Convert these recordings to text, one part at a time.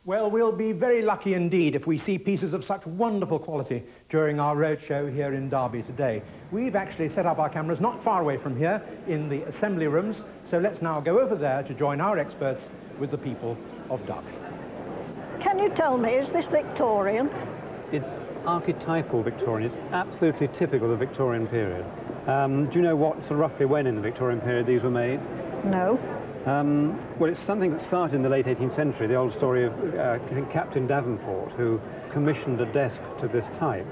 Well, we'll be very lucky indeed if we see pieces of such wonderful quality during our roadshow here in Derby today. We've actually set up our cameras not far away from here in the assembly rooms, so let's now go over there to join our experts with the people of Derby. Can you tell me, is this Victorian? It's archetypal Victorian. It's absolutely typical of the Victorian period. Do you know what, so roughly when in the Victorian period these were made? No. Well, it's something that started in the late 18th century, the old story of Captain Davenport, who commissioned a desk to this type.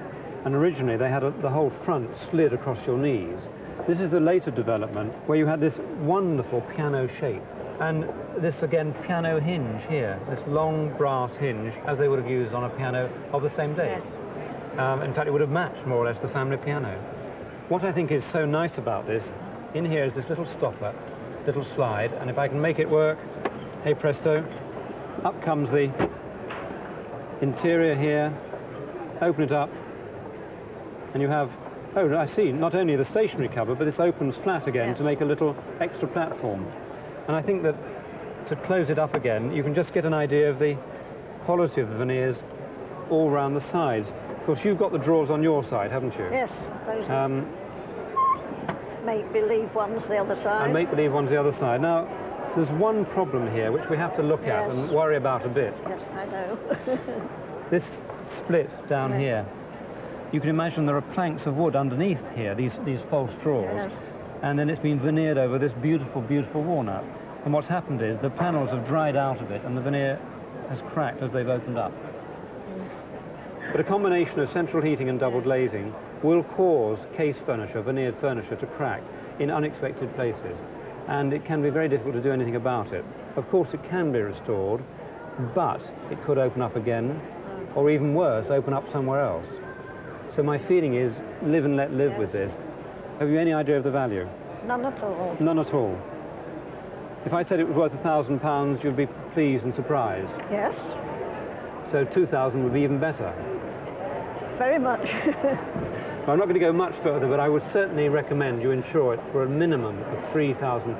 And originally they had the whole front slid across your knees. This is the later development where you had this wonderful piano shape. And this, again, piano hinge here, this long brass hinge, as they would have used on a piano of the same day. In fact, it would have matched, more or less, the family piano. What I think is so nice about this, in here is this little stopper, little slide, and if I can make it work, hey presto, up comes the interior here, open it up, and you have, oh, I see, not only the stationary cover, but this opens flat again to make a little extra platform. And I think that to close it up again, you can just get an idea of the quality of the veneers all round the sides. Of course, you've got the drawers on your side, haven't you? Yes, those make-believe ones the other side. And make-believe ones the other side. Now, there's one problem here which we have to look at and worry about a bit. Yes, I know. This split down here. You can imagine there are planks of wood underneath here, these false drawers, and then it's been veneered over this beautiful, beautiful walnut. And what's happened is the panels have dried out of it and the veneer has cracked as they've opened up. But a combination of central heating and double glazing will cause case furniture, veneered furniture, to crack in unexpected places. And it can be very difficult to do anything about it. Of course, it can be restored, but it could open up again, or even worse, open up somewhere else. So my feeling is, live and let live with this. Have you any idea of the value? None at all. None at all. If I said it was worth £1,000, you'd be pleased and surprised. Yes. So 2,000 would be even better. Very much. Well, I'm not going to go much further, but I would certainly recommend you insure it for a minimum of £3,000.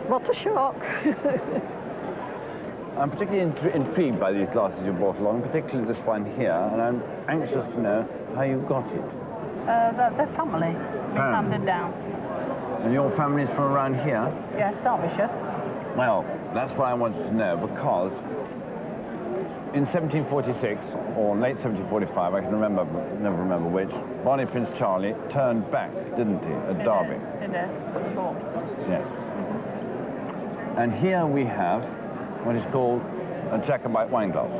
What a shock. I'm particularly intrigued by these glasses you brought along, particularly this one here, and I'm anxious to know how you got it. The family. We handed down. And your family's from around here? Yes, Derbyshire. Well, that's what I wanted to know, because in 1746, or late 1745, I can remember, never remember which, Bonnie Prince Charlie turned back, didn't he, at Derby? He did, for Yes. And here we have what is called a Jacobite wine glass.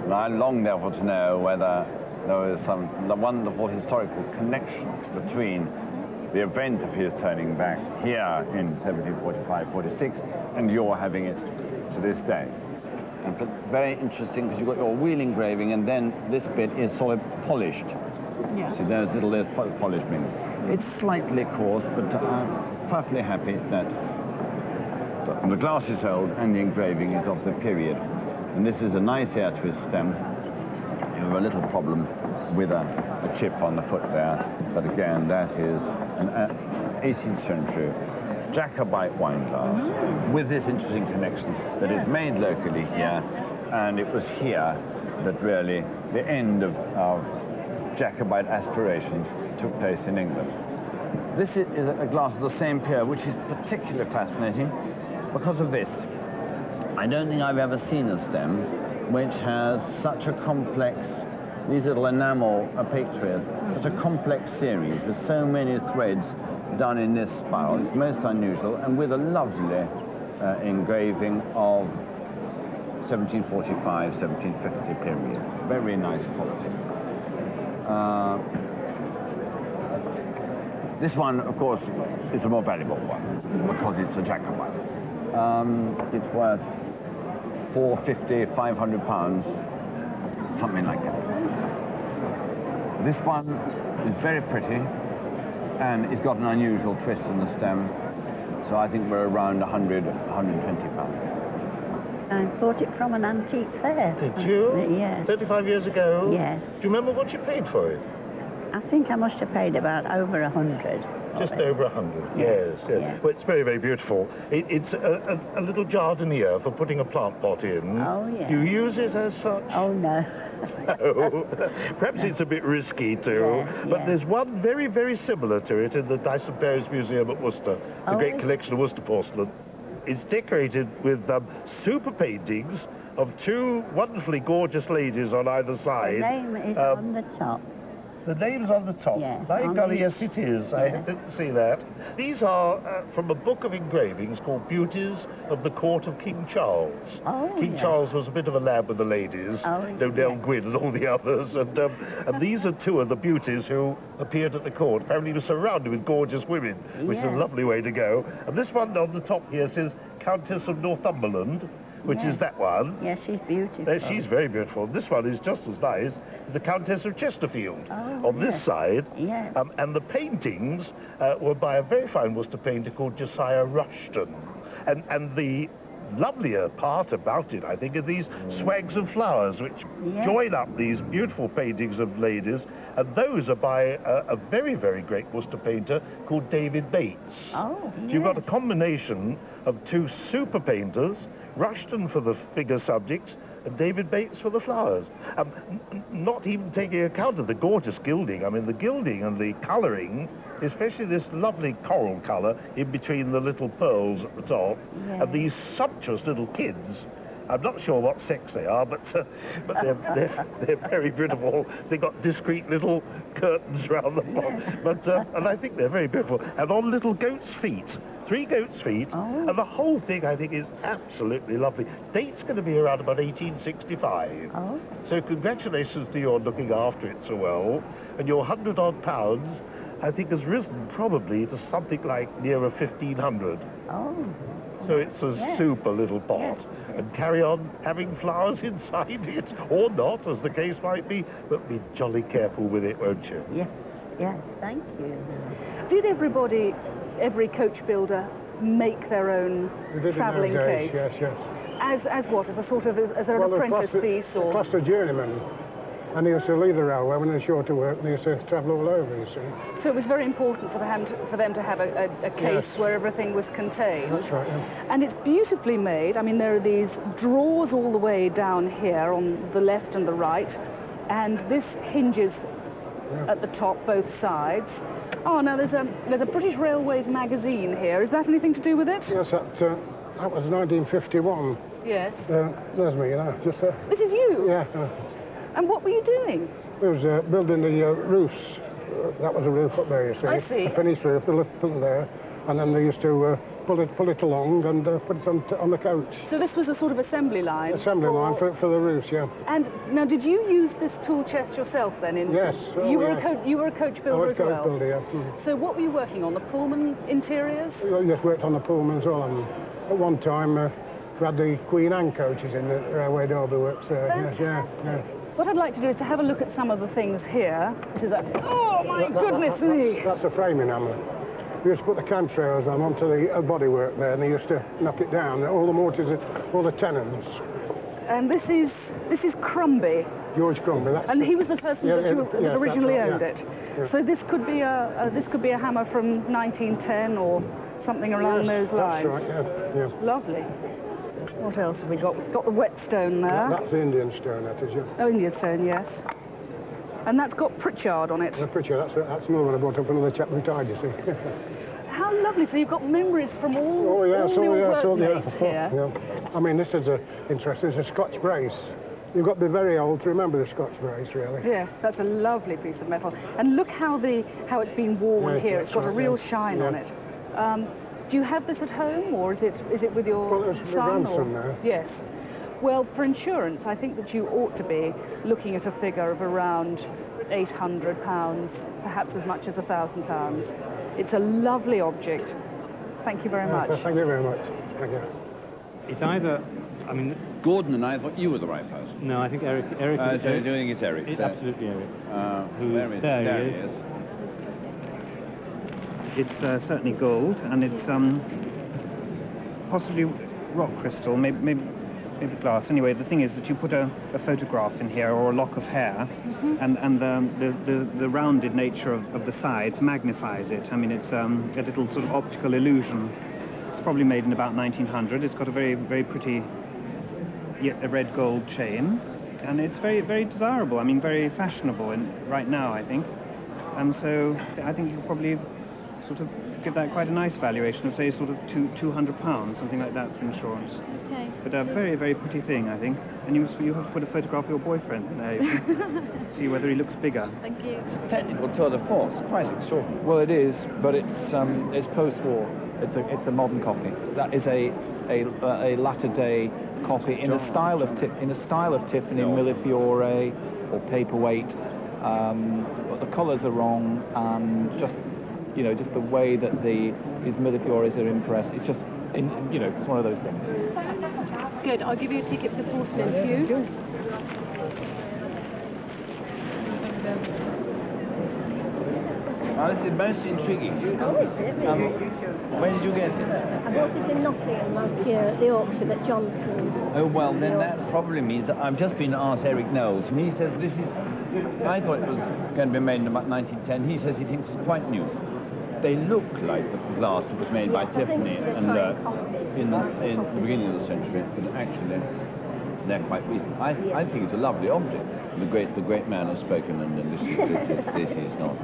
And I longed, therefore, to know whether there was some wonderful historical connection between the event of his turning back here in 1745-46 and your having it to this day. And very interesting, because you've got your wheel engraving, and then this bit is solid polished. Yeah. See, there's polished things. It's slightly coarse, but I'm perfectly happy that the glass is old and the engraving is of the period. And this is a nice air twist stem. You have a little problem with a chip on the foot there, but again, that is an 18th century Jacobite wine glass with this interesting connection that is made locally here, and it was here that really the end of Jacobite aspirations took place in England. This is a glass of the same period, which is particularly fascinating because of this. I don't think I've ever seen a stem which has such a complex, these little enamel apiaries, such a complex series with so many threads done in this spiral. It's most unusual, and with a lovely engraving of 1745, 1750 period. Very nice quality. This one, of course, is the more valuable one because it's a Jacobite. It's worth £450, £500, something like that. This one is very pretty, and it's got an unusual twist in the stem, so I think we're around £100, £120. I bought it from an antique fair. Did you? Yes. 35 years ago? Yes. Do you remember what you paid for it? I think I must have paid about over 100. of it. over 100, yes. Yeah. Well, it's very, very beautiful. It's a little jardinier for putting a plant pot in. Oh, yeah. Do you use it as such? Oh, no. No. Perhaps it's a bit risky too, Yeah, but yeah. there's one very, very similar to it in the Dyson Perry's Museum at Worcester, the Oh, great is it? collection of Worcester porcelain. It's decorated with super paintings of two wonderfully gorgeous ladies on either The side. name is on the top. The name's on the top. Yes, By on golly, the- yes it is. I didn't see that. These are from a book of engravings called Beauties of the Court of King Charles. Oh, King yeah. Charles was a bit of a lad with the ladies, Oh, Nell yeah. Gwyn and all the others, and these are two of the beauties who appeared at the court. Apparently he was surrounded with gorgeous women, which is a Yes. lovely way to go. And this one on the top here says Countess of Northumberland, which Yes. is that one. Yes, she's beautiful. She's very beautiful. This one is just as nice, the Countess of Chesterfield. Oh, on this yes. side. Yes. And the paintings were by a very fine Worcester painter called Josiah Rushton. And the lovelier part about it, I think, are these swags of flowers, which Yes. join up these beautiful paintings of ladies. And those are by a very, very great Worcester painter called David Bates. Oh, So you've got a yes. combination of two super painters, Rushton for the figure subjects and David Bates for the flowers. Not even taking account of the gorgeous gilding. I mean, the gilding and the colouring, especially this lovely coral colour in between the little pearls at the top, Yes. and these sumptuous little kids. I'm not sure what sex they are, but they're very beautiful. They've got discreet little curtains round the bottom. But and I think they're very beautiful. And on little goat's feet, 3 goat's feet, Oh. and the whole thing I think is absolutely lovely. Date's going to be around about 1865. Oh, So congratulations to you on looking after it so well. And your £100 odd, I think, has risen probably to something like nearer 1,500. oh. So it's a Yes. super little pot. Yes, And carry on having flowers inside it, or not, as the case might be, but be jolly careful with it, won't you? Yes, yes, thank you. Did every coach builder make their own travelling case? Yes, yes. As what? As a sort of as an apprentice piece, A or class of journeyman. And he used to leave the railway when they were short of work, and he used to travel all over, you see. so it was very important for them to have a case Yes. where everything was contained. That's right, yeah. And it's beautifully made. I mean, there are these drawers all the way down here on the left and the right, and this hinges at the top, both sides. Oh, now there's a British Railways magazine here. Is that anything to do with it? Yes, that was 1951. Yes. There's me, you know, just there. This is you? Yeah. And what were you doing? We was building the roofs. That was a roof up there, you see. I see. A finished roof, the lift put there, and then they used to pull it along and put it on the coach. So this was a sort of assembly line? Assembly line for the roofs, yeah. And now, did you use this tool chest yourself then? Yes. You were yes. you were a coach I builder was as well. coach builder, yeah. Mhm. So what were you working on? The Pullman interiors? I just worked on the Pullman as well, and at one time we had the Queen Anne coaches in the Railway Derby Works there. Yes, yeah, yeah. What I'd like to do is to have a look at some of the things here. This is oh my goodness me! That's a framing hammer. We used to put the camshafters on onto the bodywork there, and they used to knock it down. All the mortars, all the tenons. And this is Crumby, George Crumby. and he was the person Yeah, that yeah, that's originally right, owned yeah. it. Yeah. So this could be a hammer from 1910 or something along those lines. That's right, yeah. Lovely. What else have we got? We've got the whetstone there. That's the Indian stone, that is, yeah. Oh, Indian stone, yes. And that's got Pritchard on it. The picture, that's another one I brought up from another chap retired, you see. How lovely. So you've got memories from all your workmates here. Yeah. I mean, this is interesting. It's a Scotch brace. You've got to be very old to remember the Scotch brace, really. Yes, that's a lovely piece of metal. And look how it's been worn Yeah, here. It's that's got a right, real yeah. shine on Yeah. it. Do you have this at home, or is it with your Well, it's my son? grandson now. Yes. Well, for insurance, I think that you ought to be looking at a figure of around £800, perhaps as much as £1,000. It's a lovely object. Thank you very much. Thank you very much. Thank you. It's either, I mean, Gordon and I thought you were the right person. no, I think Eric is So doing it's Eric. It's so, absolutely Eric. there he is. there he is. It's certainly gold, and it's possibly rock crystal, maybe the glass. Anyway, the thing is that you put a photograph in here or a lock of hair, and the rounded nature of the sides magnifies it. I mean, it's a little sort of optical illusion. It's probably made in about 1900. It's got a very, very pretty a red gold chain, and it's very, very desirable. I mean, very fashionable right now, I think. And so I think you could probably sort of give that quite a nice valuation of, say, sort of £200, something like that for insurance. Okay. But a very, very pretty thing, I think. And you have to put a photograph of your boyfriend in there, you can see whether he looks bigger. Thank you. Technical tour de force, quite extraordinary. Well, it is, but it's post-war. It's a modern copy. That is a latter-day copy in a style of Tiffany Millefiore or paperweight. But the colours are wrong, and just the way that these Millefiores are impressed. It's just, it's one of those things. Good. I'll give you a ticket for the porcelain, Hugh. Now, this is most intriguing. Oh, is it? Where did you get it? I bought it in Nottingham last year at the auction at Johnson's. Oh, well, then that probably means that I've just been to ask Eric Knowles, and he says this is... I thought it was going to be made in about 1910. He says he thinks it's quite new. They look like the glass that was made by Tiffany and in the beginning of the century, but actually they're quite recent. I think it's a lovely object. The great man has spoken, and this is not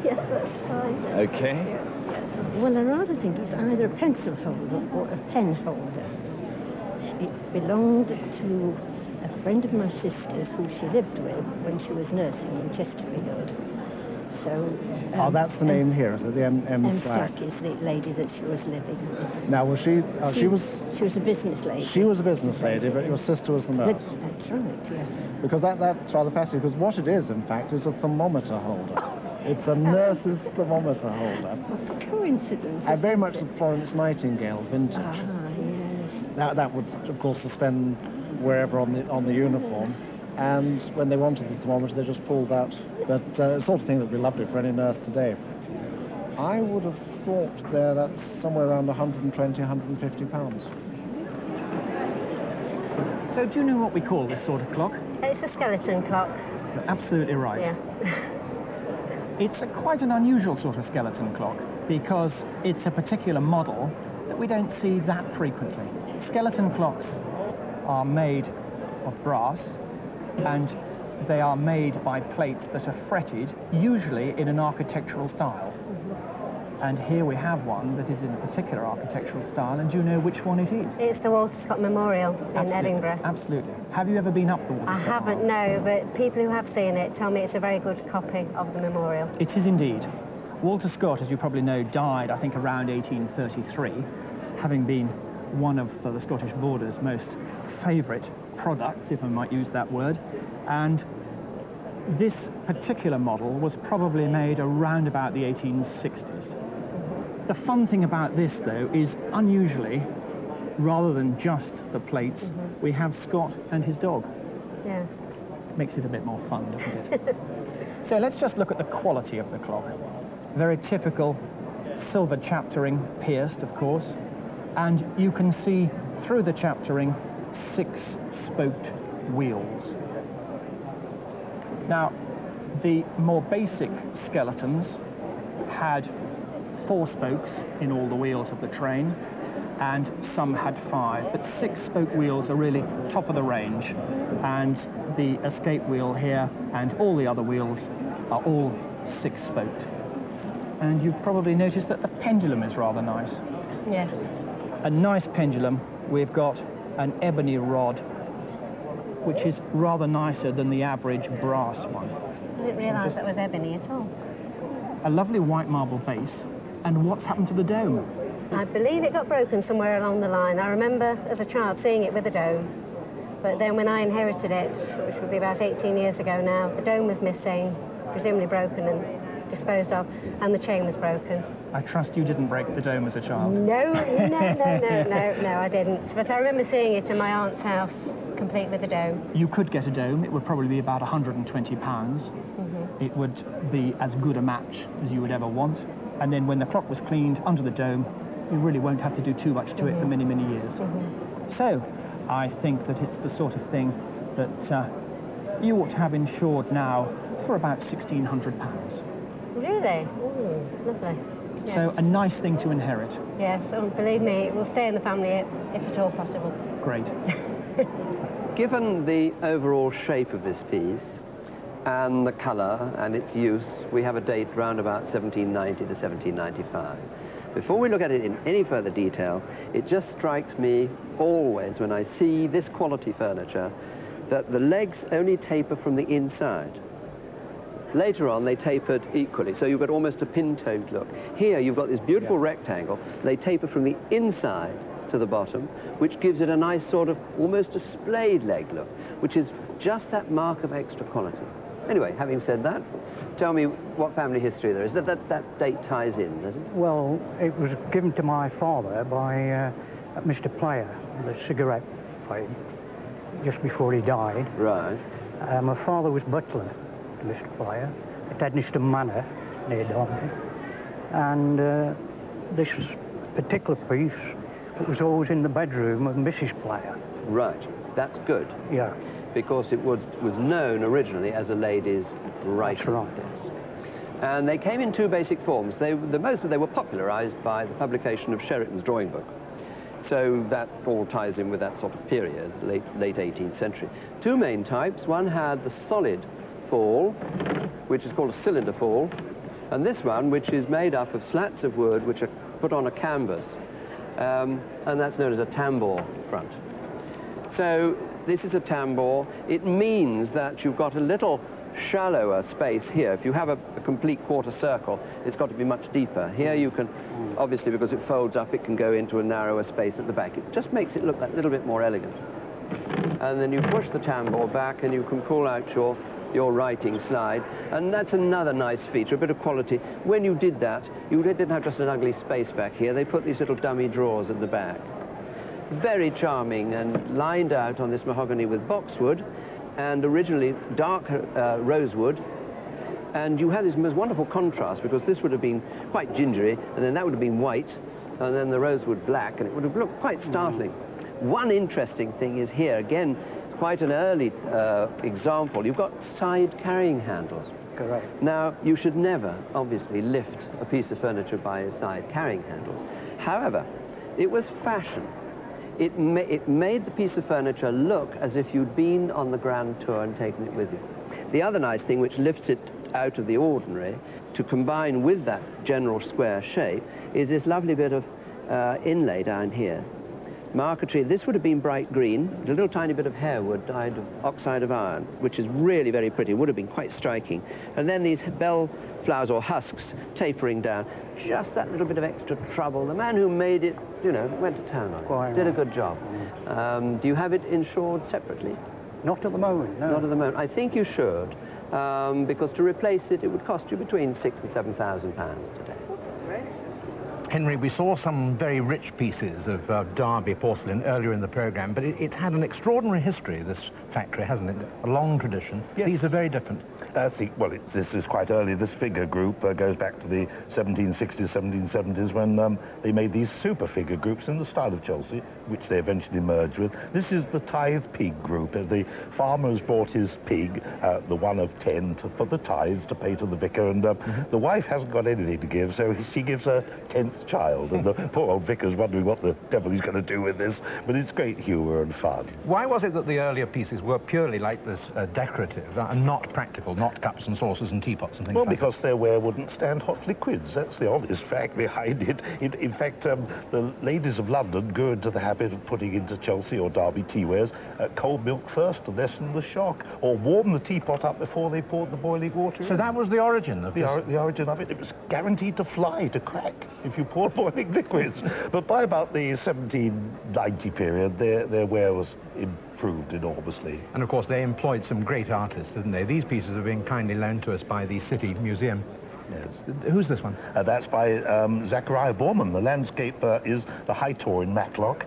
Yes, that's fine. okay. Well, I rather think it's either a pencil holder or a pen holder. It belonged to a friend of my sister's who she lived with when she was nursing in Chesterfield. So... that's the name here, is it? The M. Slack is the lady that she was living with. Now, was she... she was a business lady. She was a business lady, but your sister was the nurse. That's right, yes. Because that's rather fascinating, because what it is, in fact, is a thermometer holder. It's a nurse's thermometer holder. What a coincidence. And very much the Florence Nightingale vintage. Ah, yes. That would, of course, suspend wherever on the uniform. And when they wanted the thermometer, they just pulled that. But it's the sort of thing that would be lovely for any nurse today. I would have thought that's somewhere around 120, 150 pounds. So do you know what we call this sort of clock? It's a skeleton clock. You're absolutely right. Yeah. It's quite an unusual sort of skeleton clock because it's a particular model that we don't see that frequently. Skeleton clocks are made of brass, and they are made by plates that are fretted, usually in an architectural style. And here we have one that is in a particular architectural style, and do you know which one it is? It's the Walter Scott Memorial in Edinburgh. Absolutely. Have you ever been up the Walter Scott? I haven't, no, but people who have seen it tell me it's a very good copy of the memorial. It is indeed. Walter Scott, as you probably know, died, I think, around 1833, having been one of the Scottish Border's most favourite products, if I might use that word. And this particular model was probably made around about the 1860s. The fun thing about this, though, is unusually, rather than just the plates, we have Scott and his dog. Yes. Makes it a bit more fun, doesn't it? So let's just look at the quality of the clock. Very typical silver chaptering, pierced, of course. And you can see through the chaptering 6 spoked wheels. Now, the more basic skeletons had 4 spokes in all the wheels of the train, and some had 5, but 6 spoke wheels are really top of the range, and the escape wheel here and all the other wheels are all 6 spoked. And you've probably noticed that the pendulum is rather nice. Yes. A nice pendulum. We've got an ebony rod, which is rather nicer than the average brass one. I didn't realise that was ebony at all. A lovely white marble base. And what's happened to the dome? I believe it got broken somewhere along the line. I remember as a child seeing it with a dome. But then when I inherited it, which would be about 18 years ago now, the dome was missing, presumably broken and disposed of, and the chain was broken. I trust you didn't break the dome as a child. No, I didn't. But I remember seeing it in my aunt's house, complete with a dome. You could get a dome. It would probably be about £120. It would be as good a match as you would ever want. And then when the clock was cleaned under the dome, you really won't have to do too much to it for many, many years. So, I think that it's the sort of thing that you ought to have insured now for about £1,600. Really? Ooh, lovely. Yes. So a nice thing to inherit. Yes, believe me, it will stay in the family if at all possible. Great. Given the overall shape of this piece and the colour and its use, we have a date round about 1790 to 1795. Before we look at it in any further detail, it just strikes me always when I see this quality furniture that the legs only taper from the inside. Later on, they tapered equally, so you've got almost a pin-toed look. Here, you've got this beautiful rectangle. They taper from the inside to the bottom, which gives it a nice sort of almost a splayed leg look, which is just that mark of extra quality. Anyway, having said that, tell me what family history there is. That date ties in, does it? Well, it was given to my father by Mr. Player, the cigarette flame, just before he died. Right. My father was butler to Mr. Player at Edniston Manor near Derby. And this particular piece, it was always in the bedroom of Mrs. Player. Right. That's good. Yeah. Because it was known originally as a lady's writing desk. And they came in two basic forms. They were popularised by the publication of Sheraton's drawing book. So that all ties in with that sort of period, late 18th century. Two main types. One had the solid fall, which is called a cylinder fall, and this one, which is made up of slats of wood which are put on a canvas, and that's known as a tambour front. So this is a tambour. It means that you've got a little shallower space here. If you have a complete quarter circle, it's got to be much deeper. Here you can, obviously because it folds up, it can go into a narrower space at the back. It just makes it look a little bit more elegant. And then you push the tambour back and you can pull out your writing slide, and that's another nice feature, a bit of quality. When you did that, you didn't have just an ugly space back here. They put these little dummy drawers at the back. Very charming and lined out on this mahogany with boxwood, and originally dark rosewood, and you had this most wonderful contrast because this would have been quite gingery, and then that would have been white, and then the rosewood black, and it would have looked quite startling. One interesting thing is here, again, quite an early example. You've got side carrying handles. Correct. Now, you should never, obviously, lift a piece of furniture by its side carrying handles. However, it was fashion. It made the piece of furniture look as if you'd been on the grand tour and taken it with you. The other nice thing which lifts it out of the ordinary, to combine with that general square shape, is this lovely bit of inlay down here. Marquetry, this would have been bright green, a little tiny bit of hairwood dyed of oxide of iron, which is really very pretty, would have been quite striking. And then these bell flowers or husks tapering down, just that little bit of extra trouble. The man who made it, you know, went to town on it, did a good job. Do you have it insured separately? Not at the moment, no. Not at the moment. I think you should, because to replace it, it would cost you between £6,000 and £7,000 today. Henry, we saw some very rich pieces of Derby porcelain earlier in the programme, but it's had an extraordinary history, this factory, hasn't it? A long tradition. Yes. These are very different. This is quite early. This figure group goes back to the 1760s, 1770s, when they made these super figure groups in the style of Chelsea, which they eventually merged with. This is the tithe pig group. The farmer has brought his pig, the one of 10, for the tithes to pay to the vicar, and the wife hasn't got anything to give, so she gives her 10th child, and the poor old vicar's wondering what the devil he's going to do with this, but it's great humour and fun. Why was it that the earlier pieces were purely like this, decorative, and not practical, not cups and saucers and teapots and things like that? Well, because their ware wouldn't stand hot liquids. That's the honest fact behind it. In fact, the ladies of London grew into the habit of putting into Chelsea or Derby teawares cold milk first to lessen the shock, or warm the teapot up before they poured the boiling water in. So that was the origin of the origin of it. It was guaranteed to fly, to crack, if you poured boiling liquids. But by about the 1790 period, their ware was improved enormously. And of course they employed some great artists, didn't they? These pieces are being kindly loaned to us by the City Museum. Yes. Who's this one? That's by Zachariah Borman. The landscape is the High Tor in Matlock,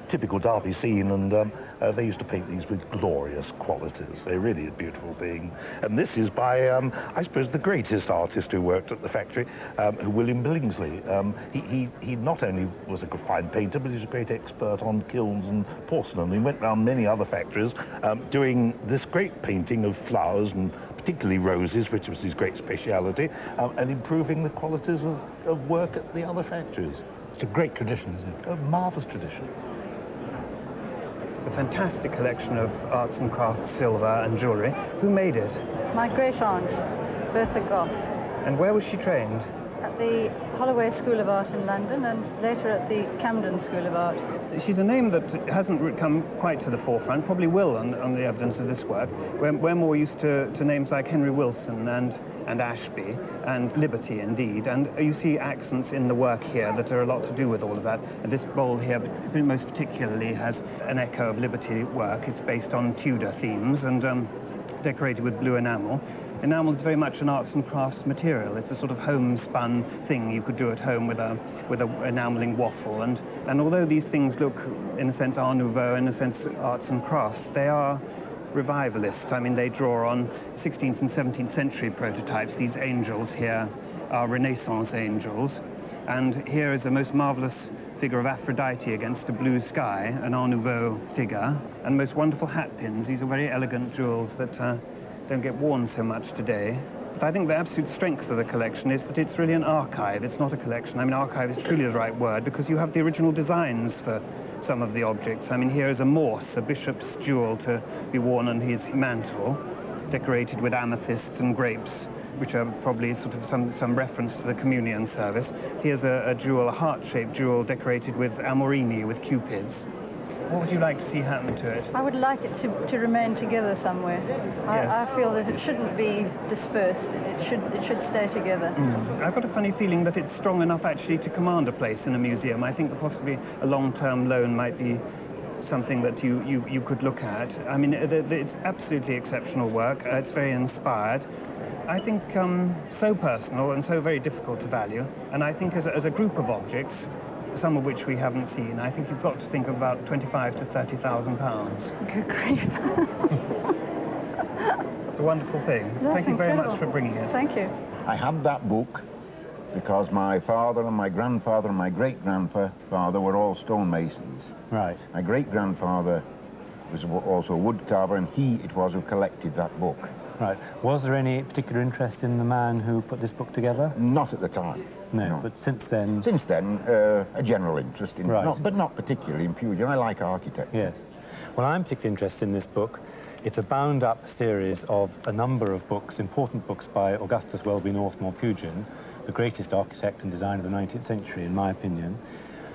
typical Derby scene, and they used to paint these with glorious qualities. They're really a beautiful thing. And this is by, I suppose, the greatest artist who worked at the factory, William Billingsley. He not only was a fine painter, but he was a great expert on kilns and porcelain. He went around many other factories doing this great painting of flowers, and particularly roses, which was his great speciality, and improving the qualities of work at the other factories. It's a great tradition, isn't it? A marvellous tradition. It's a fantastic collection of arts and crafts, silver and jewellery. Who made it? My great-aunt, Bertha Goff. And where was she trained? At the Holloway School of Art in London and later at the Camden School of Art. She's a name that hasn't come quite to the forefront, probably will on the evidence of this work. We're more used to names like Henry Wilson and Ashby and Liberty, indeed. And you see accents in the work here that are a lot to do with all of that. And this bowl here, most particularly, has an echo of Liberty work. It's based on Tudor themes and decorated with blue enamel. Enamel is very much an arts and crafts material. It's a sort of homespun thing you could do at home with a enameling waffle. And although these things look, in a sense, Art Nouveau, in a sense, arts and crafts, they are revivalist. I mean, they draw on 16th and 17th century prototypes. These angels here are Renaissance angels. And here is a most marvelous figure of Aphrodite against a blue sky, an Art Nouveau figure, and most wonderful hat pins. These are very elegant jewels that don't get worn so much today. But I think the absolute strength of the collection is that it's really an archive. It's not a collection. I mean, archive is truly the right word, because you have the original designs for some of the objects. I mean, here is a morse, a bishop's jewel to be worn on his mantle, decorated with amethysts and grapes, which are probably sort of some reference to the communion service. Here's a jewel, a heart-shaped jewel, decorated with amorini, with cupids. What would you like to see happen to it? I would like it to remain together somewhere. Yes. I feel that it shouldn't be dispersed. It should stay together. I've got a funny feeling that it's strong enough actually to command a place in a museum. I think that possibly a long-term loan might be something that you could look at. I mean, it's absolutely exceptional work. It's very inspired. I think so personal and so very difficult to value. And I think as a group of objects, some of which we haven't seen, I think you've got to think of about 25 to 30,000 pounds. Good grief. It's a wonderful thing. That's Thank you very incredible. much for bringing it. Thank you. I had that book because my father and my grandfather and my great-grandfather were all stonemasons. Right. My great-grandfather was also a wood carver, and it was who collected that book. Right. Was there any particular interest in the man who put this book together? Not at the time. No, but since then... Since then, a general interest in... Right. But not particularly in Pugin. I like architecture. Yes. Well, I'm particularly interested in this book. It's a bound-up series of a number of books, important books by Augustus Welby Northmore Pugin, the greatest architect and designer of the 19th century, in my opinion.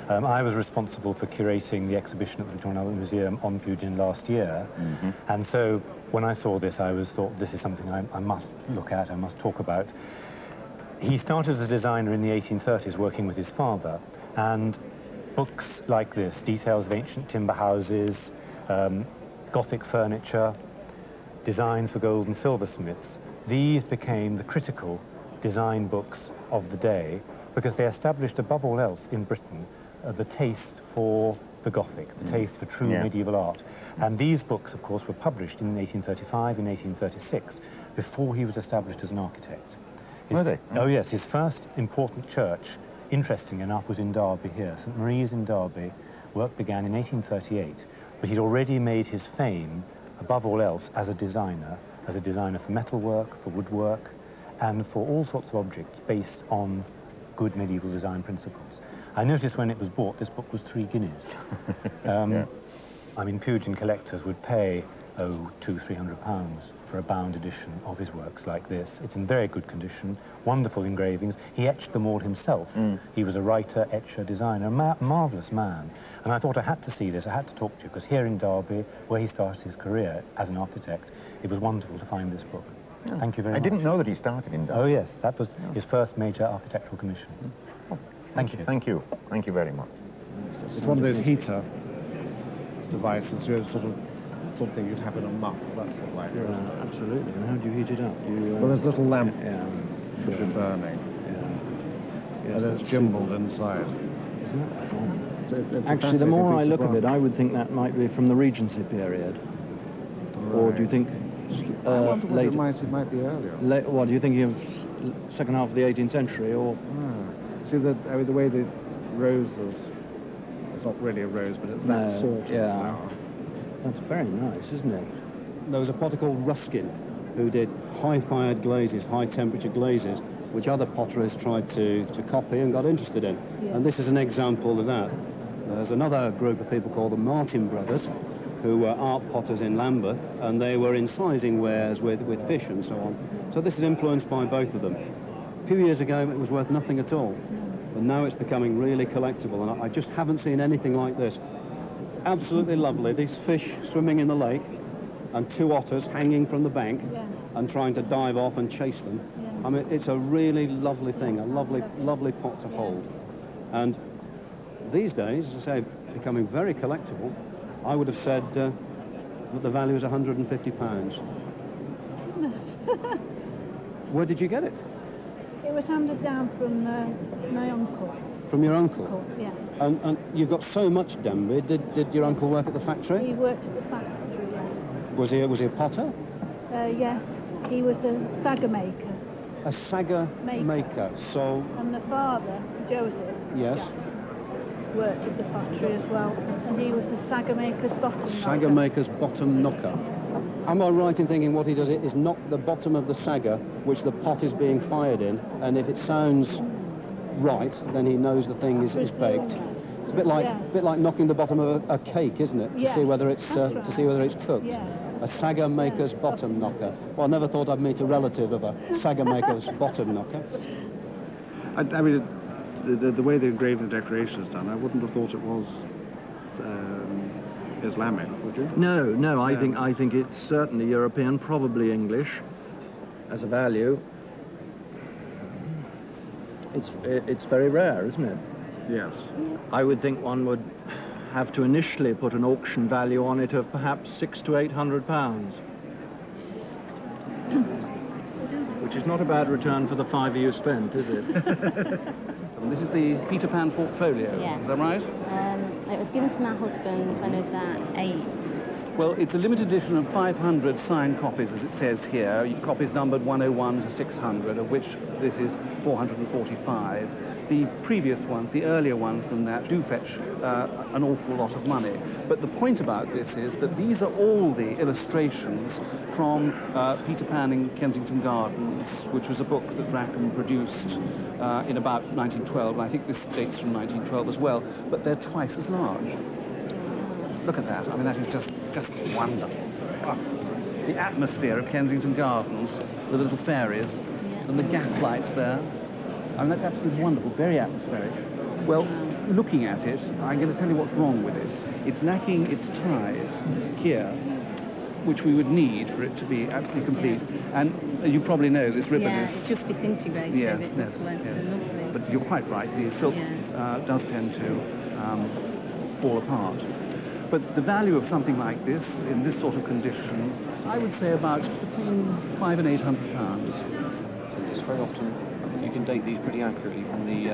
I was responsible for curating the exhibition at the Victorian Albert Museum on Pugin last year. And so when I saw this, I thought this is something I must look at, I must talk about. He started as a designer in the 1830s working with his father, and books like this, details of ancient timber houses, Gothic furniture, designs for gold and silversmiths, these became the critical design books of the day because they established above all else in Britain the taste for the Gothic, the taste for true medieval art. And these books, of course, were published in 1835 and 1836, before he was established as an architect. Were they? Oh, yes. His first important church, interesting enough, was in Derby here. St. Marie's in Derby. Work began in 1838, but he'd already made his fame, above all else, as a designer for metalwork, for woodwork, and for all sorts of objects based on good medieval design principles. I noticed when it was bought, this book was 3 guineas. I mean, Pugin collectors would pay, £200–300 for a bound edition of his works like this. It's in very good condition, wonderful engravings. He etched them all himself. He was a writer, etcher, designer, a marvellous man. And I thought I had to see this, I had to talk to you, because here in Derby, where he started his career as an architect, it was wonderful to find this book. Thank you very much. I didn't know that he started in Derby. Oh, yes, that was his first major architectural commission. Thank you. Thank you. Thank you very much. It's one of those heater devices, sort of something you'd have in a muff, that sort of like. Absolutely. And how do you heat it up? Well, there's a little lamp which are burning. Yes, and it's gimbaled inside. Isn't that fun? It's a Actually, the more I fascinating look piece at of it, work. I would think that might be from the Regency period. Or do you think I wonder whether later? it might be earlier. What do you think of second half of the 18th century, or? See, the way the roses, it's not really a rose, but it's that sort of flower. That's very nice, isn't it? There was a potter called Ruskin who did high-fired glazes, high-temperature glazes, which other potteries tried to copy and got interested in. Yeah. And this is an example of that. There's another group of people called the Martin brothers, who were art potters in Lambeth, and they were incising wares with fish and so on. So this is influenced by both of them. A few years ago, it was worth nothing at all. But now it's becoming really collectible, and I just haven't seen anything like this. Absolutely lovely. These fish swimming in the lake, and two otters hanging from the bank and trying to dive off and chase them. I mean, it's a really lovely thing, a lovely pot to hold. And these days, as I say, becoming very collectible. I would have said that the value is £150. Where did you get it? It was handed down from my uncle. From your uncle? Yes. And you've got so much Denby. Did your uncle work at the factory? He worked at the factory, yes. Was he a potter? Yes, he was a sagger maker. A sagger maker. So. And the father, Joseph, Yes. worked at the factory as well, and he was a sagger maker's bottom knocker. Sagger maker's bottom knocker. Am I right in thinking what he does is knock the bottom of the sagger, which the pot is being fired in, and if it sounds right, then he knows the thing is baked. It's a bit like knocking the bottom of a cake, isn't it? To see whether it's cooked. Yeah. A sagger maker's bottom knocker. Well, I never thought I'd meet a relative of a sagger maker's bottom knocker. I mean, the way the engraving decoration is done, I wouldn't have thought it was Islamic, would you? No. I think it's certainly European, probably English, as a value. It's very rare, isn't it? Yes. I would think one would have to initially put an auction value on it of perhaps £600 to £800, which is not a bad return for the £5 you spent, is it? This is the Peter Pan portfolio, yes. Is that right? It was given to my husband when he was about 8. Well, it's a limited edition of 500 signed copies, as it says here. Copies numbered 101 to 600, of which this is 445. The previous ones, the earlier ones than that, do fetch an awful lot of money. But the point about this is that these are all the illustrations from Peter Pan in Kensington Gardens, which was a book that Rackham produced in about 1912, and I think this dates from 1912 as well, but they're twice as large. Look at that. I mean, that is just wonderful. Oh, the atmosphere of Kensington Gardens, the little fairies, and the gas lights there. I mean, that's absolutely wonderful, very atmospheric. Well, looking at it, I'm going to tell you what's wrong with it. It's lacking its ties here, which we would need for it to be absolutely complete. Yeah. And you probably know this ribbon is... Yeah, it's just disintegrated. Yes, it yes, just went yes. so lovely. But you're quite right, the silk does tend to fall apart. But the value of something like this, in this sort of condition, I would say about between £500 and £800. It's very often, you can date these pretty accurately from the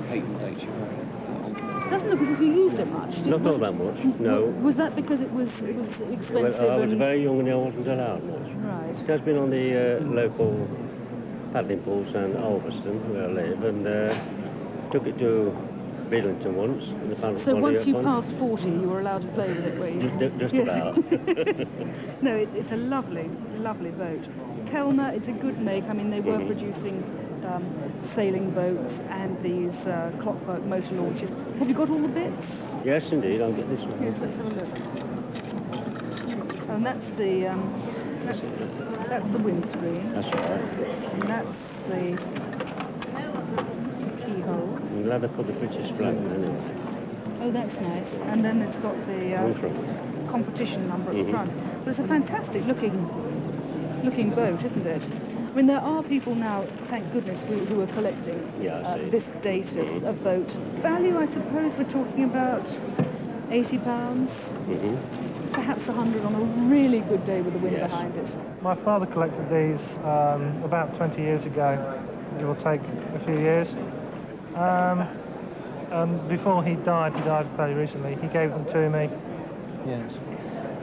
patent date you have. It doesn't look as if you used it much. Not that much, no. Was that because it was expensive? Well, I was very young and I wasn't allowed much. Right. It has been on the local paddling pools and Ulverston, where I live, and took it to Bedlington once. So once you passed 40, you were allowed to play with it, were you? Just about. No, it's a lovely, lovely boat. Kellner, it's a good make. I mean, they were producing sailing boats and these clockwork motor launches. Have you got all the bits? Yes, indeed. I'll get this one. Yes, let's have a look. And that's the windscreen. That's right. And that's the keyhole. I'm glad they put the British flag on anyway. Oh, that's nice. And then it's got the competition number at the front. But it's a fantastic looking boat, isn't it? I mean, there are people now, thank goodness, who are collecting this date of boat. Value, I suppose, we're talking about £80. perhaps 100 on a really good day with the wind behind it. My father collected these about 20 years ago. It will take a few years. And before he died very recently, he gave them to me. Yes.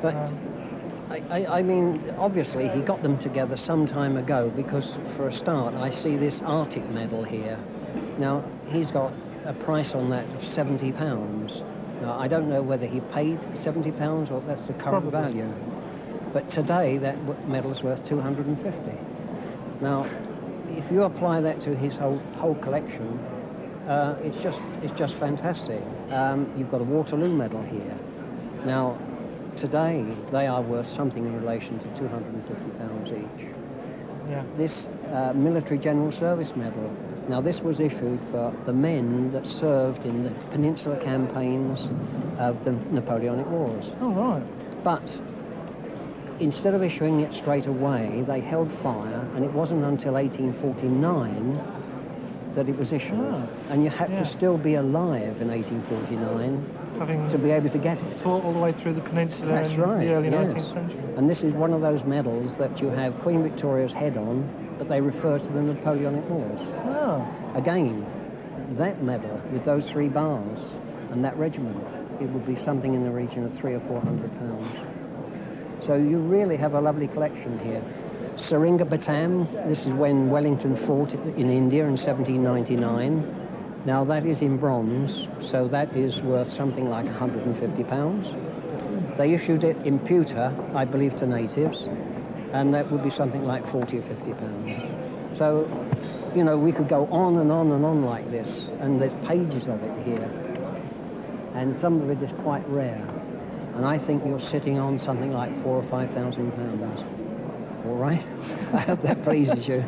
But I mean, obviously he got them together some time ago, because for a start I see this Arctic medal here. Now, he's got a price on that of £70. Now, I don't know whether he paid £70 or that's the current value. But today that medal's worth 250. Now, if you apply that to his whole collection, it's just fantastic. You've got a Waterloo medal here. Now, today they are worth something in relation to £250 each. Yeah. This Military General Service medal. Now, this was issued for the men that served in the Peninsula campaigns of the Napoleonic Wars. Oh, right. But instead of issuing it straight away, they held fire, and it wasn't until 1849 that it was issued. Ah, and you had to still be alive in 1849 to be able to get it. Fought all the way through the peninsula That's in right, the early yes. 19th century. And this is one of those medals that you have Queen Victoria's head on, but they refer to the Napoleonic Wars. Oh. Again, that medal with those 3 bars and that regiment, it would be something in the region of £300 or £400. So you really have a lovely collection here. Seringapatam, this is when Wellington fought in India in 1799. Now that is in bronze, so that is worth something like £150. They issued it in pewter, I believe, to natives, and that would be something like £40 or £50. So, you know, we could go on and on and on like this, and there's pages of it here. And some of it is quite rare. And I think you're sitting on something like £4,000 or £5,000. All right? I hope that pleases you.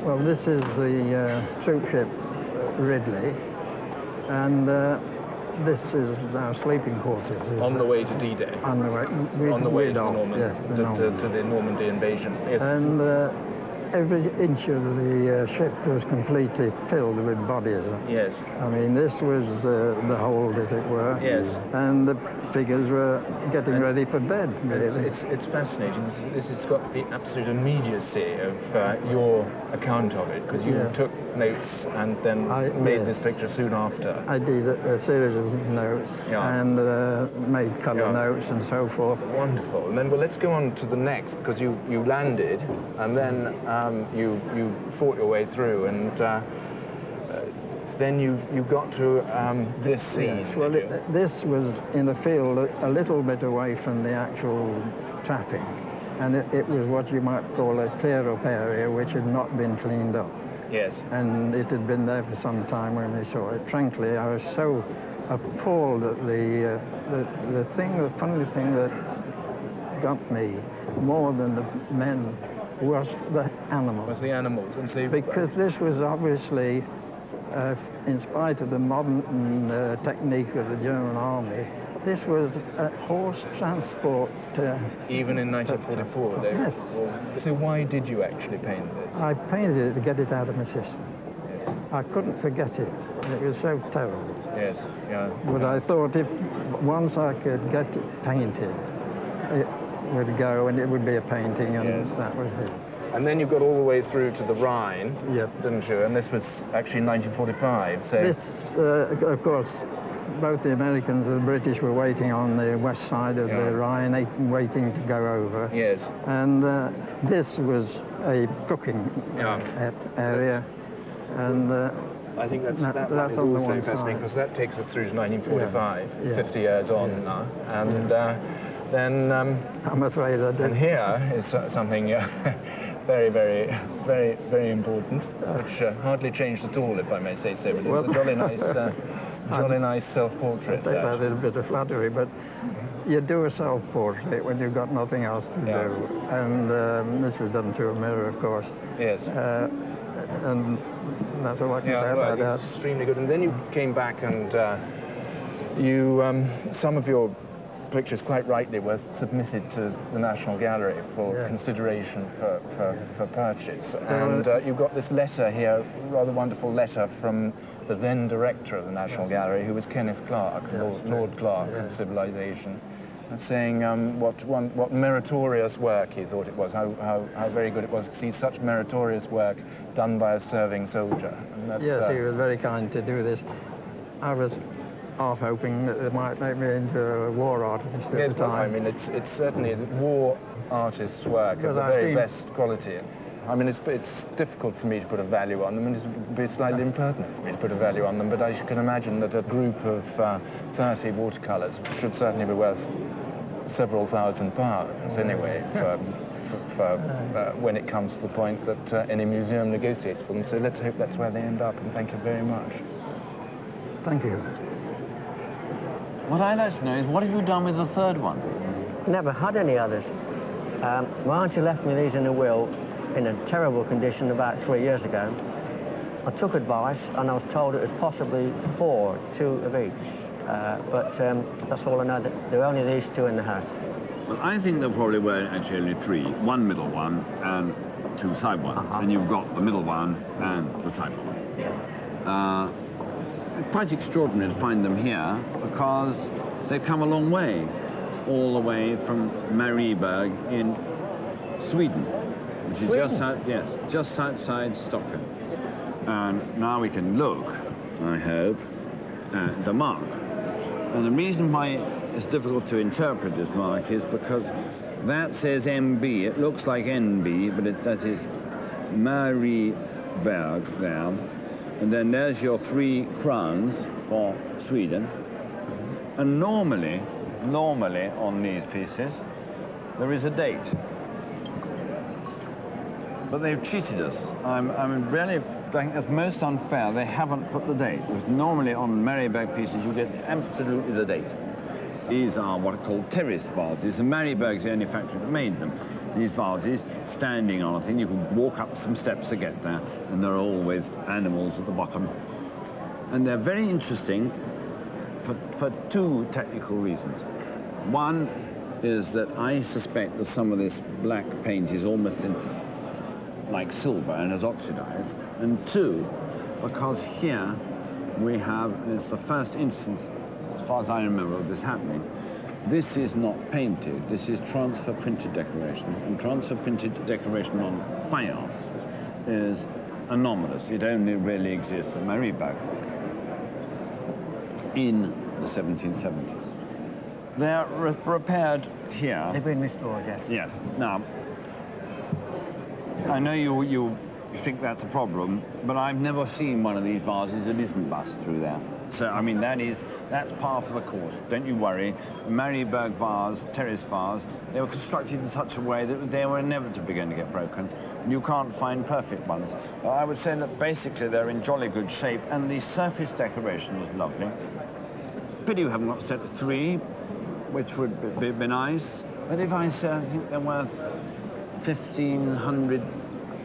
Well, this is the troop ship Ridley, and this is our sleeping quarters. On the way to D-Day. On the way to the Normandy invasion. Yes. And every inch of the ship was completely filled with bodies. Yes. I mean, this was the hold, as it were. Yes. And the figures were getting ready for bed, really. It's fascinating. This has got the absolute immediacy of your account of it, because you took notes and then made this picture soon after. I did a series of notes and made colour notes and so forth. Wonderful. And then, well, let's go on to the next, because you landed and then you fought your way through, and then you got to this scene. Yes, well, this was in a field a little bit away from the actual trapping, and it was what you might call a clear-up area which had not been cleaned up. Yes. And it had been there for some time when we saw it. Frankly, I was so appalled at the funny thing that got me more than the men was the animals. And so because this was obviously, in spite of the modern technique of the German army, this was a horse transport. Even in 1944? Yes. So why did you actually paint this? I painted it to get it out of my system. Yes. I couldn't forget it. It was so terrible. Yes, yeah. But I thought if once I could get it painted, it would go and it would be a painting, and that was it. And then you got all the way through to the Rhine, didn't you? And this was actually 1945. So this, of course, both the Americans and the British were waiting on the west side of the Rhine, waiting to go over. Yes. And this was a cooking area. And I think that is also fascinating, because that takes us through to 1945, 50 years on now. And then... I'm afraid I did. And here is something very, very, very, very important, which hardly changed at all, if I may say so. But it's a jolly nice self-portrait. I think that is a bit of flattery, but you do a self-portrait when you've got nothing else to do. And this was done through a mirror, of course. Yes. And that's all I can say about that. Extremely good. And then you came back and some of your pictures, quite rightly, were submitted to the National Gallery for consideration for purchase. And you got this letter here, rather wonderful letter from the then director of the National Gallery, who was Kenneth Clark, Lord Clark of Civilization, saying what meritorious work he thought it was, how very good it was to see such meritorious work done by a serving soldier. And that's, yes, he was very kind to do this. I was half hoping that it might make me into a war artist at the time. I mean, it's certainly war artists' work of the very best quality. I mean, it's difficult for me to put a value on them, and it would be slightly impertinent for me to put a value on them, but I can imagine that a group of 30 watercolours should certainly be worth several £1,000 anyway for when it comes to the point that any museum negotiates for them. So let's hope that's where they end up, and thank you very much. Thank you. What I'd like to know is, what have you done with the third one? Never had any others. My auntie left me these in a will in a terrible condition about 3 years ago. I took advice and I was told it was possibly 4, 2 of each. But that's all I know, that there are only these 2 in the house. Well, I think there probably were actually only 3. 1 middle one and 2 side ones. And you've got the middle one and the side one. It's quite extraordinary to find them here because they've come a long way, all the way from Marieberg in Sweden, which is just outside Stockholm. And now we can look, I hope, at the mark. And the reason why it's difficult to interpret this mark is because that says MB. It looks like NB, but that is Marieberg there. And then there's your 3 crowns for Sweden. And normally on these pieces, there is a date. But they've cheated us. I think that's most unfair. They haven't put the date. Because normally on Marieberg pieces, you get absolutely the date. These are what are called terraced vases, and Marieberg's the only factory that made them. These vases, standing on a thing, you can walk up some steps to get there, and there are always animals at the bottom. And they're very interesting for 2 technical reasons. One is that I suspect that some of this black paint is almost like silver and has oxidized. And 2, because here we have, it's the first instance, as far as I remember, of this happening. This is not painted, this is transfer printed decoration. And transfer printed decoration on faience is anomalous. It only really exists at Marieberg in the 1770s. They're repaired here. They've been restored, yes. Yes. Now, I know you think that's a problem, but I've never seen one of these vases that isn't bust through there. So, I mean, that's par for the course. Don't you worry. Marieberg vase, terrace vase, they were constructed in such a way that they were inevitably going to get broken. You can't find perfect ones. I would say that basically they're in jolly good shape, and the surface decoration is lovely. Pity you haven't got a set of 3, which would be nice. But if I say I think they're worth £1,500,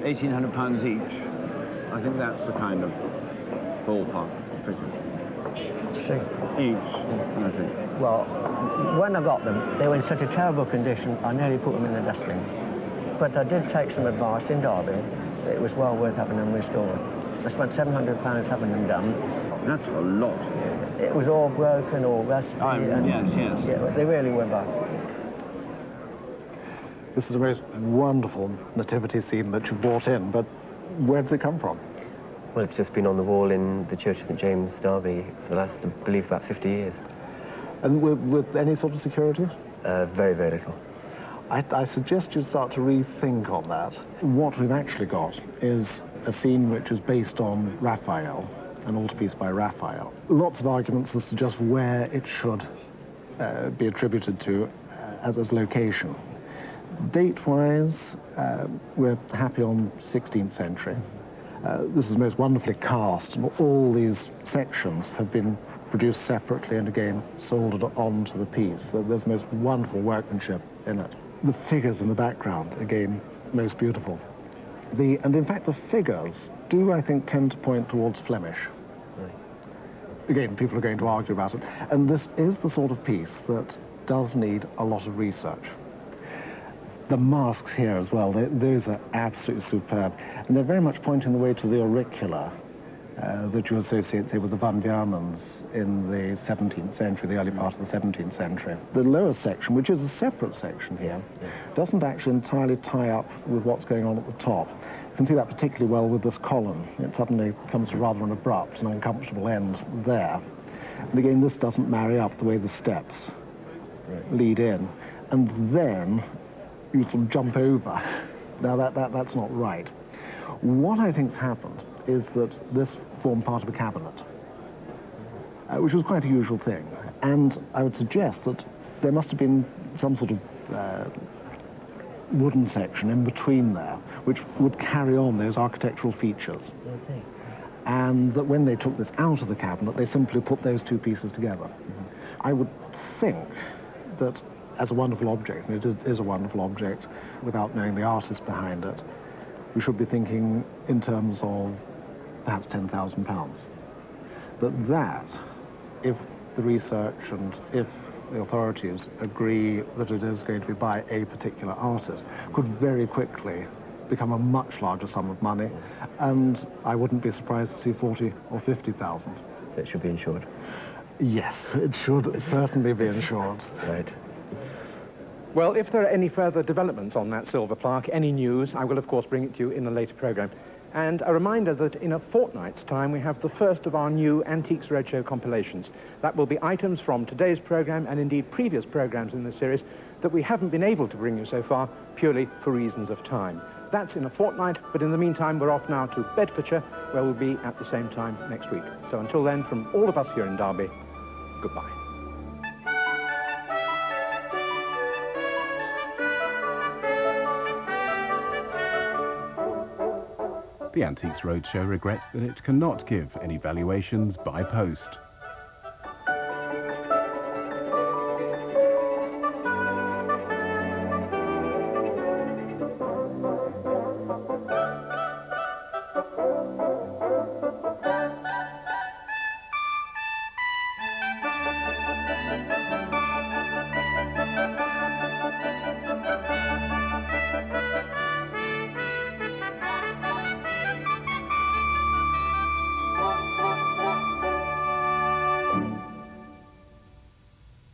£1,800 each, I think that's the kind of ballpark figure. Each, I think. Well, when I got them, they were in such a terrible condition, I nearly put them in the dustbin. But I did take some advice in Derby. It was well worth having them restored. I spent £700 having them done. That's a lot. It was all broken, all rusty. Yes. Yeah, they really were bad. This is a most wonderful nativity scene that you brought in, but where did it come from? Well, it's just been on the wall in the Church of St. James, Derby, for the last, I believe, about 50 years. And with any sort of security? Very, very little. I suggest you start to rethink on that. What we've actually got is a scene which is based on Raphael, an altarpiece by Raphael. Lots of arguments as to just where it should be attributed to as location. Date-wise, we're happy on 16th century. This is most wonderfully cast, and all these sections have been produced separately and again soldered onto the piece. So there's most wonderful workmanship in it. The figures in the background, again, most beautiful. And in fact, the figures do, I think, tend to point towards Flemish. Again, people are going to argue about it. And this is the sort of piece that does need a lot of research. The masks here as well, those are absolutely superb. And they're very much pointing the way to the auricular, that you associate, say, with the Van Biermans in the 17th century, the early part of the 17th century. The lower section, which is a separate section here, doesn't actually entirely tie up with what's going on at the top. You can see that particularly well with this column. It suddenly comes to rather an abrupt and uncomfortable end there. And again, this doesn't marry up the way the steps lead in. And then you sort of jump over. Now, that's not right. What I think's happened is that this formed part of a cabinet, which was quite a usual thing. And I would suggest that there must have been some sort of wooden section in between there, which would carry on those architectural features. And that when they took this out of the cabinet, they simply put those two pieces together. I would think that as a wonderful object, and it is a wonderful object without knowing the artist behind it, we should be thinking in terms of perhaps £10,000. That, if the research and if the authorities agree that it is going to be by a particular artist, could very quickly become a much larger sum of money, and I wouldn't be surprised to see 40 or 50,000. So it should be insured? Yes, it should certainly be insured. Right. Well, if there are any further developments on that silver plaque, any news, I will of course bring it to you in a later programme. And a reminder that in a fortnight's time we have the first of our new Antiques Roadshow compilations. That will be items from today's programme and indeed previous programmes in this series that we haven't been able to bring you so far purely for reasons of time. That's in a fortnight, but in the meantime we're off now to Bedfordshire, where we'll be at the same time next week. So until then, from all of us here in Derby, goodbye. The Antiques Roadshow regrets that it cannot give any valuations by post.